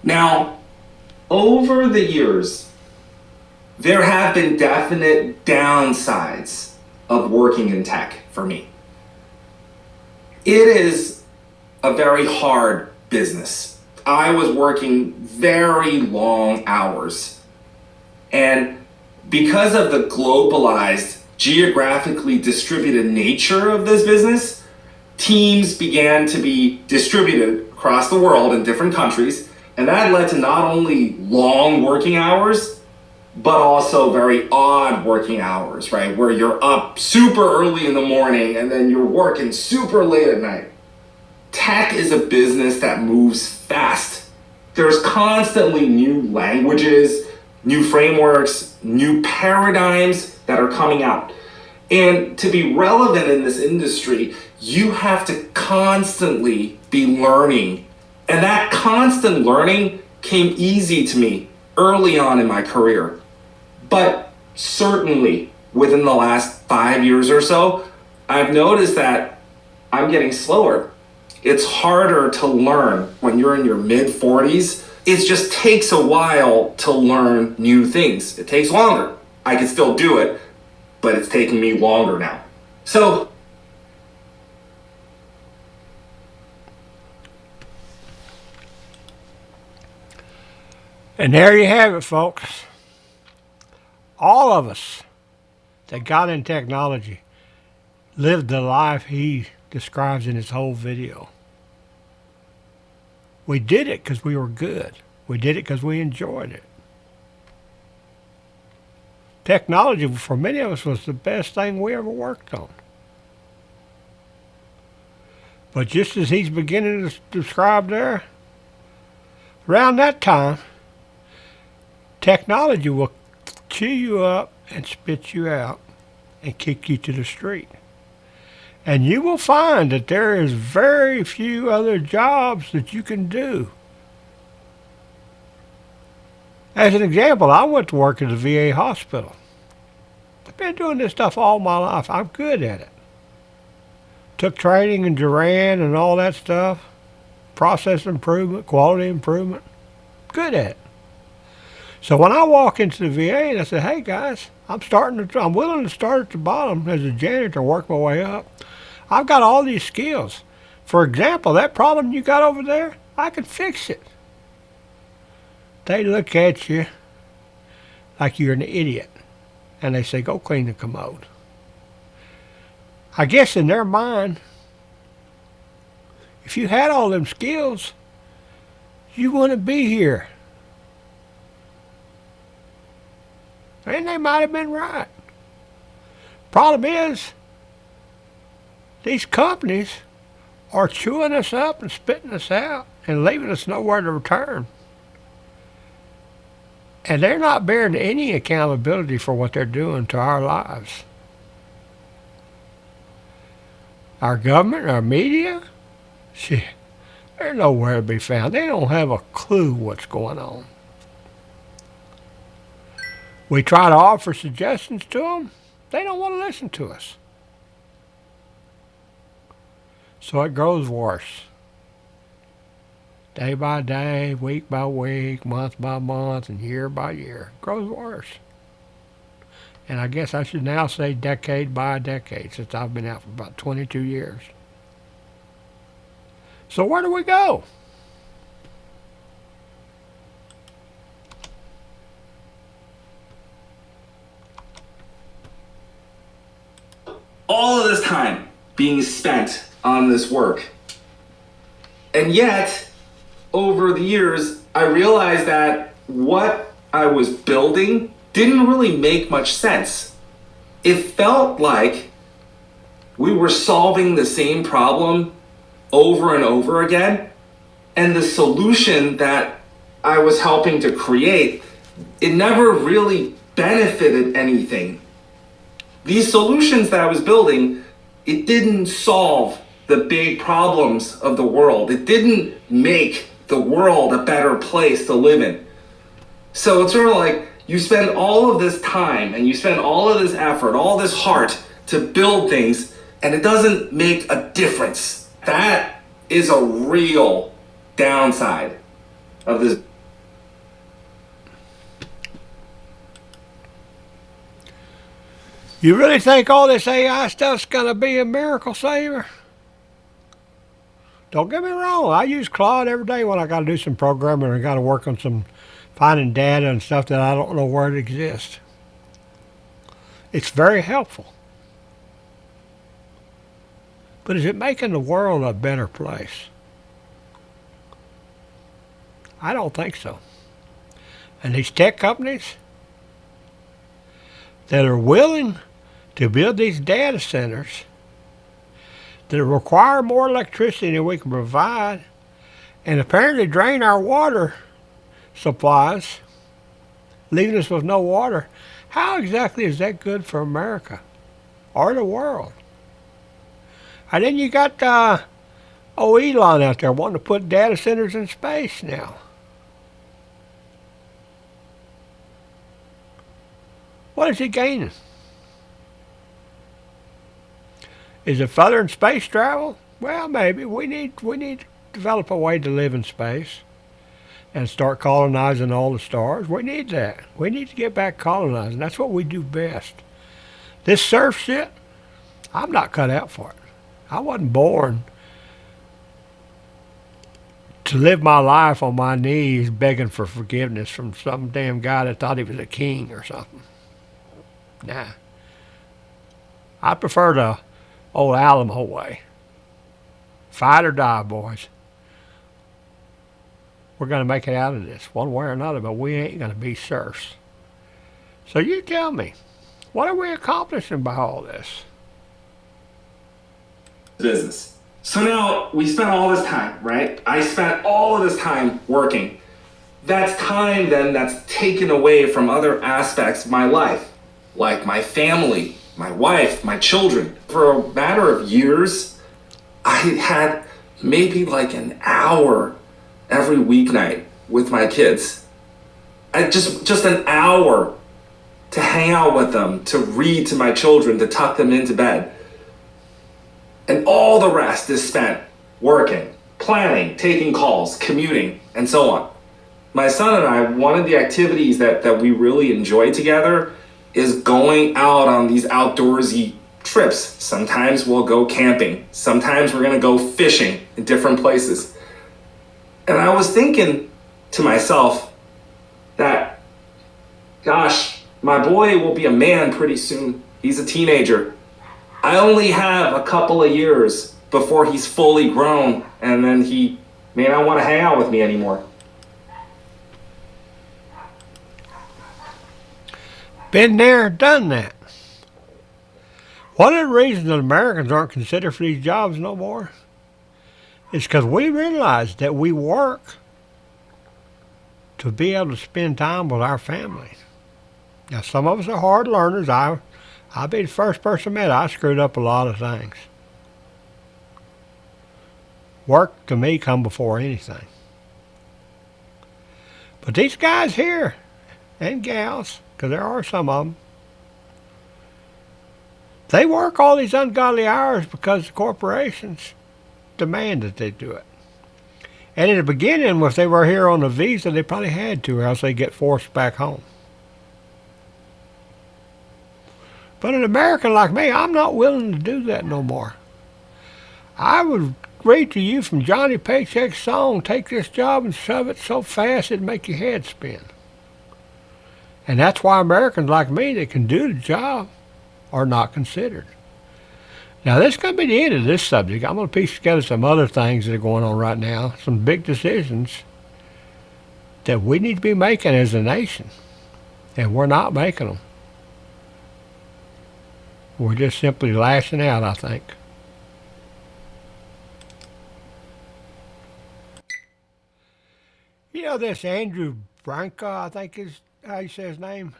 Now, over the years, there have been definite downsides of working in tech for me. It is a very hard business. I was working very long hours. And because of the globalized, geographically distributed nature of this business, teams began to be distributed across the world in different countries. And that led to not only long working hours, but also very odd working hours, right? Where you're up super early in the morning and then you're working super late at night. Tech is a business that moves fast. There's constantly new languages, new frameworks, new paradigms that are coming out. And to be relevant in this industry, you have to constantly be learning. And that constant learning came easy to me early on in my career. But certainly within the last 5 years or so, I've noticed that I'm getting slower. It's harder to learn when you're in your mid-40s. It just takes a while to learn new things. It takes longer. I can still do it, but it's taking me longer now. So, And there you have it, folks. All of us that got in technology lived the life he describes in his whole video. We did it because we were good. We did it because we enjoyed it. Technology, for many of us, was the best thing we ever worked on. But just as he's beginning to describe there, around that time, technology will chew you up and spit you out and kick you to the street. And you will find that there is very few other jobs that you can do. As an example, I went to work at the VA hospital. I've been doing this stuff all my life. I'm good at it. Took training in Duran and all that stuff. Process improvement, quality improvement. Good at it. So when I walk into the VA and I say, hey guys, I'm willing to start at the bottom as a janitor and work my way up. I've got all these skills. For example, that problem you got over there, I can fix it. They look at you like you're an idiot. And they say, go clean the commode. I guess in their mind, if you had all them skills, you wouldn't be here. And they might have been right. Problem is, these companies are chewing us up and spitting us out and leaving us nowhere to return. And they're not bearing any accountability for what they're doing to our lives. Our government, our media, shit, they're nowhere to be found. They don't have a clue what's going on. We try to offer suggestions to them. They don't want to listen to us. So it grows worse. Day by day, week by week, month by month, and year by year. It grows worse. And I guess I should now say decade by decade, since I've been out for about 22 years. So where do we go? all of this time being spent on this work. And yet, over the years, I realized that what I was building didn't really make much sense. It felt like we were solving the same problem over and over again, and the solution that I was helping to create, it never really benefited anything. These solutions that I was building, it didn't solve the big problems of the world. It didn't make the world a better place to live in. So it's sort of like you spend all of this time and you spend all of this effort, all this heart to build things, and it doesn't make a difference. That is a real downside of this You really think all this AI stuff's going to be a miracle saver? Don't get me wrong. I use Claude every day when I got to do some programming or got to work on some finding data and stuff that I don't know where it exists. It's very helpful. But is it making the world a better place? I don't think so. And these tech companies that are willing to build these data centers that require more electricity than we can provide and apparently drain our water supplies, leaving us with no water, how exactly is that good for America or the world? And then you got Elon out there wanting to put data centers in space now. What is he gaining? Is it furthering space travel? Well, maybe. We need to develop a way to live in space and start colonizing all the stars. We need that. We need to get back colonizing. That's what we do best. This surf shit, I'm not cut out for it. I wasn't born to live my life on my knees begging for forgiveness from some damn guy that thought he was a king or something. Nah. I prefer the old Alamo way. Fight or die, boys. We're going to make it out of this one way or another, but we ain't going to be serfs. So you tell me, what are we accomplishing by all this? Business. So now we spent all this time, right? I spent all of this time working. That's time then that's taken away from other aspects of my life, like my family, my wife, my children. For a matter of years, I had maybe like an hour every weeknight with my kids. Just an hour to hang out with them, to read to my children, to tuck them into bed. And all the rest is spent working, planning, taking calls, commuting, and so on. My son and I, one of the activities that we really enjoy together is going out on these outdoorsy trips. Sometimes we'll go camping. Sometimes we're gonna go fishing in different places. And I was thinking to myself that, gosh, my boy will be a man pretty soon. He's a teenager. I only have a couple of years before he's fully grown, and then he may not want to hang out with me anymore. Been there, done that. One of the reasons that Americans aren't considered for these jobs no more is because we realize that we work to be able to spend time with our families. Now, some of us are hard learners. I'll be the first person to admit I screwed up a lot of things. Work to me come before anything. But these guys here, and gals, because there are some of them, they work all these ungodly hours because the corporations demand that they do it. And in the beginning, if they were here on a visa, they probably had to, or else they get forced back home. But an American like me, I'm not willing to do that no more. I would read to you from Johnny Paycheck's song, "Take this job and shove it so fast it'd make your head spin." And that's why Americans like me that can do the job are not considered. Now, this is going to be the end of this subject. I'm going to piece together some other things that are going on right now, some big decisions that we need to be making as a nation, and we're not making them. We're just simply lashing out, I think. You know, this Andrew Branca, I think is how you say his name.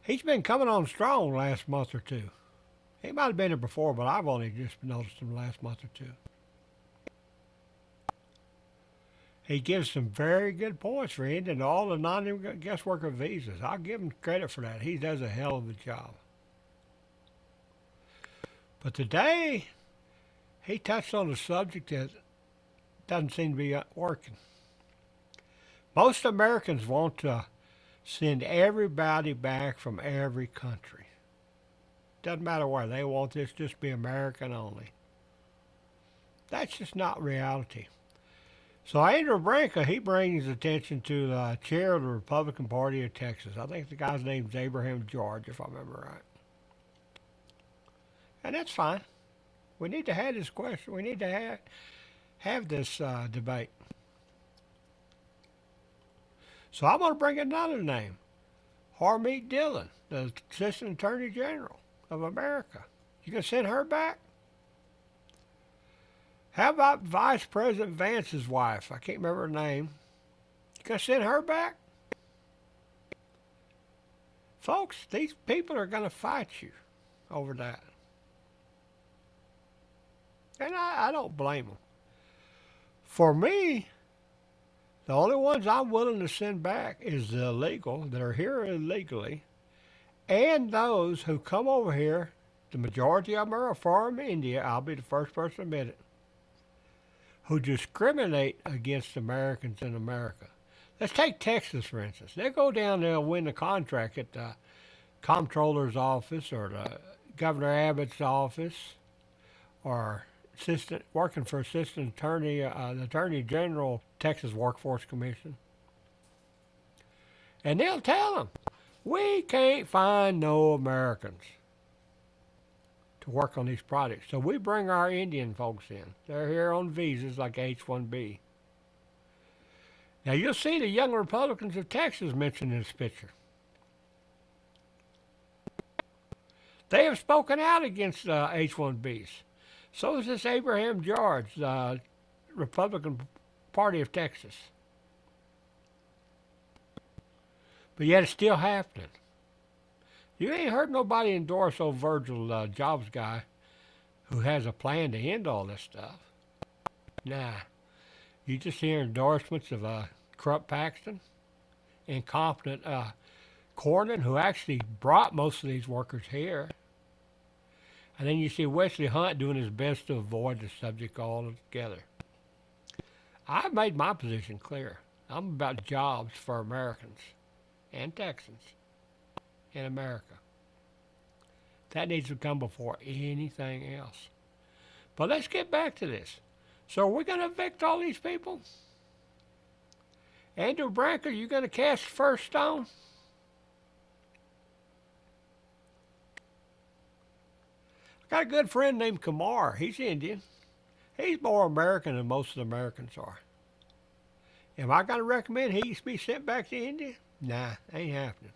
He's been coming on strong the last month or two. He might have been here before, but I've only just noticed him the last month or two. He gives some very good points for ending all the non-guest worker visas. I'll give him credit for that. He does a hell of a job. But today, he touched on a subject that doesn't seem to be working. Most Americans want to send everybody back from every country. Doesn't matter where. They want this just to be American only. That's just not reality. So Andrew Branca, he brings attention to the chair of the Republican Party of Texas. I think the guy's name's Abraham George, if I remember right. And that's fine. We need to have this question. We need to have this debate. So I'm going to bring another name. Harmeet Dillon, the Assistant Attorney General of America. You can send her back? How about Vice President Vance's wife? I can't remember her name. You can send her back? Folks, these people are going to fight you over that. And I don't blame them. For me, the only ones I'm willing to send back is the illegal, that are here illegally, and those who come over here. The majority of them are from India. I'll be the first person to admit it. Who discriminate against Americans in America. Let's take Texas, for instance. They go down there and win the contract at the comptroller's office or the Governor Abbott's office or working for assistant attorney, the Attorney General, Texas Workforce Commission. And they'll tell them, we can't find no Americans to work on these projects. So we bring our Indian folks in. They're here on visas like H-1B. Now you'll see the young Republicans of Texas mentioned in this picture. They have spoken out against H-1Bs. So is this Abraham George, the Republican Party of Texas. But yet it's still happening. You ain't heard nobody endorse old Virgil Jobs guy who has a plan to end all this stuff. Nah. You just hear endorsements of corrupt Paxton, incompetent Cornyn, who actually brought most of these workers here. And then you see Wesley Hunt doing his best to avoid the subject altogether. I've made my position clear. I'm about jobs for Americans and Texans in America. That needs to come before anything else. But let's get back to this. So are we going to evict all these people? Andrew Branca, you going to cast the first stone? I got a good friend named Kumar. He's Indian. He's more American than most of the Americans are. Am I going to recommend he be sent back to India? Nah, ain't happening.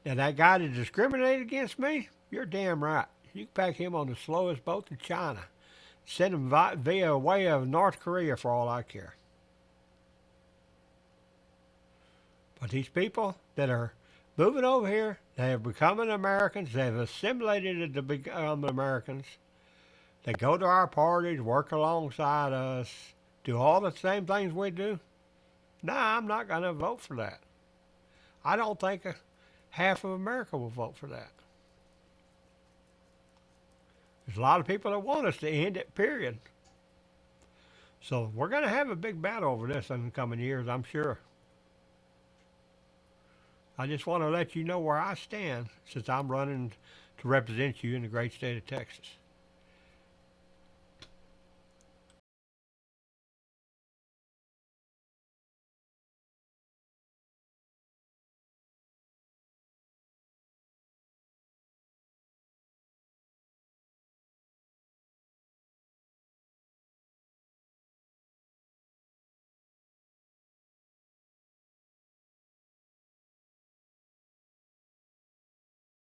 Now that guy that discriminated against me, you're damn right. You can pack him on the slowest boat to China. Send him via way of North Korea for all I care. But these people that are moving over here, they have become Americans, they have assimilated to become Americans. They go to our parties, work alongside us, do all the same things we do. Nah, I'm not going to vote for that. I don't think half of America will vote for that. There's a lot of people that want us to end it, period. So we're going to have a big battle over this in the coming years, I'm sure. I just want to let you know where I stand since I'm running to represent you in the great state of Texas.